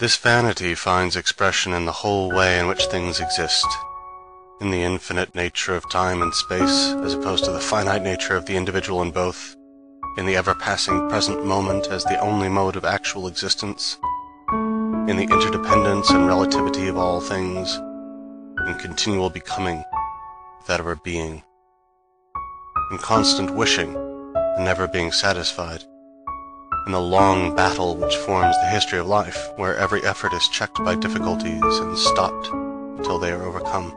This vanity finds expression in the whole way in which things exist, in the infinite nature of time and space, as opposed to the finite nature of the individual in both, in the ever-passing present moment as the only mode of actual existence, in the interdependence and relativity of all things, in continual becoming without ever being, in constant wishing and never being satisfied, in the long battle which forms the history of life, where every effort is checked by difficulties and stopped until they are overcome.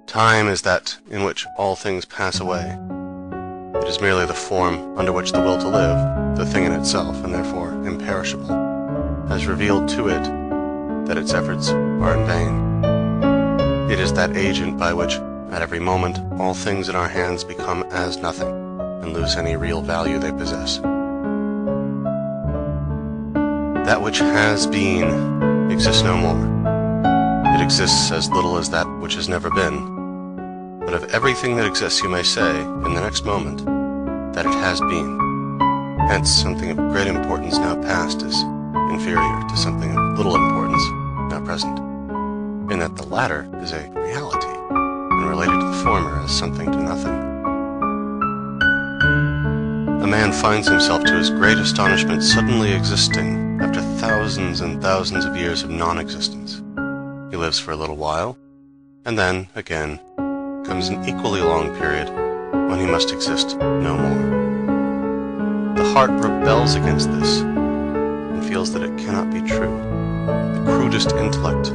Time is that in which all things pass away. It is merely the form under which the will to live, the thing in itself, and therefore imperishable, has revealed to it that its efforts are in vain. It is that agent by which, at every moment, all things in our hands become as nothing, and lose any real value they possess. That which has been exists no more. It exists as little as that which has never been. But of everything that exists you may say, in the next moment, that it has been. Hence, something of great importance now past is inferior to something of little importance now present, in that the latter is a reality, and related to the former as something to nothing. A man finds himself, to his great astonishment, suddenly existing after thousands and thousands of years of non-existence. He lives for a little while, and then, again, comes an equally long period when he must exist no more. The heart rebels against this, and feels that it cannot be true. The crudest intellect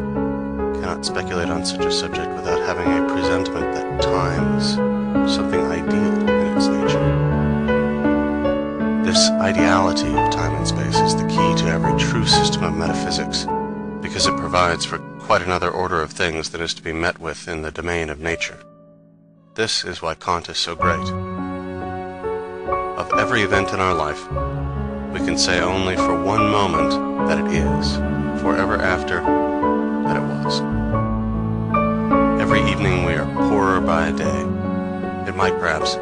cannot speculate on such a subject without having a presentiment that time is something ideal in its nature. This ideality of time and space is the key to every true system of metaphysics, because it provides for quite another order of things that is to be met with in the domain of nature. This is why Kant is so great. Of every event in our life, we can say only for one moment that it is, forever after that it was. Every evening we are poorer by a day. It might perhaps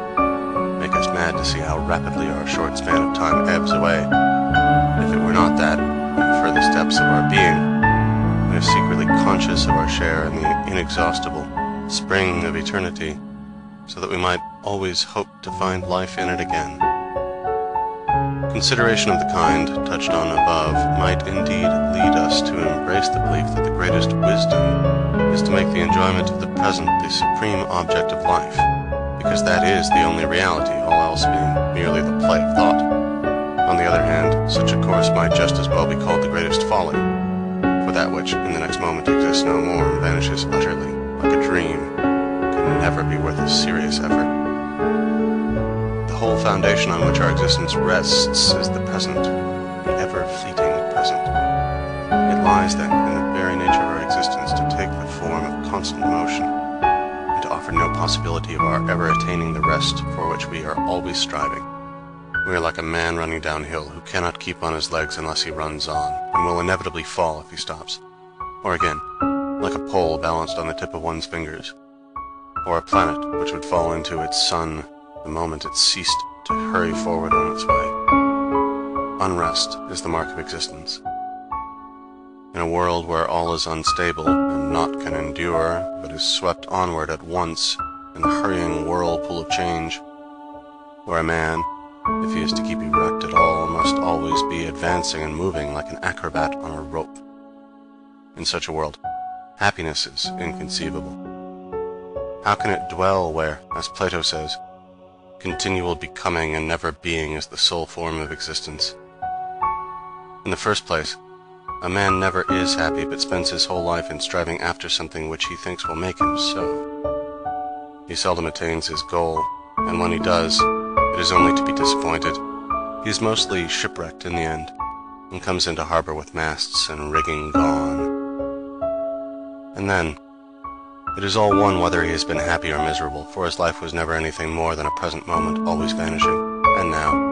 make us mad to see how rapidly our short span of time ebbs away. If it were not that, in the furthest depths of our being, we are secretly conscious of our share in the inexhaustible spring of eternity, so that we might always hope to find life in it again. Consideration of the kind touched on above might indeed lead us to embrace the belief that the greatest wisdom is to make the enjoyment of the present the supreme object of life, because that is the only reality, all else being merely the play of thought. On the other hand, such a course might just as well be called the greatest folly, for that which in the next moment exists no more and vanishes utterly, like a dream, can never be worth a serious effort. The whole foundation on which our existence rests is the present, the ever-fleeting present. It lies, then, in the very nature of our existence to take the form of constant motion, and to offer no possibility of our ever attaining the rest for which we are always striving. We are like a man running downhill who cannot keep on his legs unless he runs on, and will inevitably fall if he stops. Or again, like a pole balanced on the tip of one's fingers, or a planet which would fall into its sun the moment it ceased to hurry forward on its way. Unrest is the mark of existence. In a world where all is unstable and naught can endure, but is swept onward at once in the hurrying whirlpool of change, where a man, if he is to keep erect at all, must always be advancing and moving like an acrobat on a rope. In such a world, happiness is inconceivable. How can it dwell where, as Plato says, continual becoming and never being is the sole form of existence? In the first place, a man never is happy but spends his whole life in striving after something which he thinks will make him so. He seldom attains his goal, and when he does, it is only to be disappointed. He is mostly shipwrecked in the end, and comes into harbor with masts and rigging gone. And then, it is all one whether he has been happy or miserable, for his life was never anything more than a present moment, always vanishing, and now,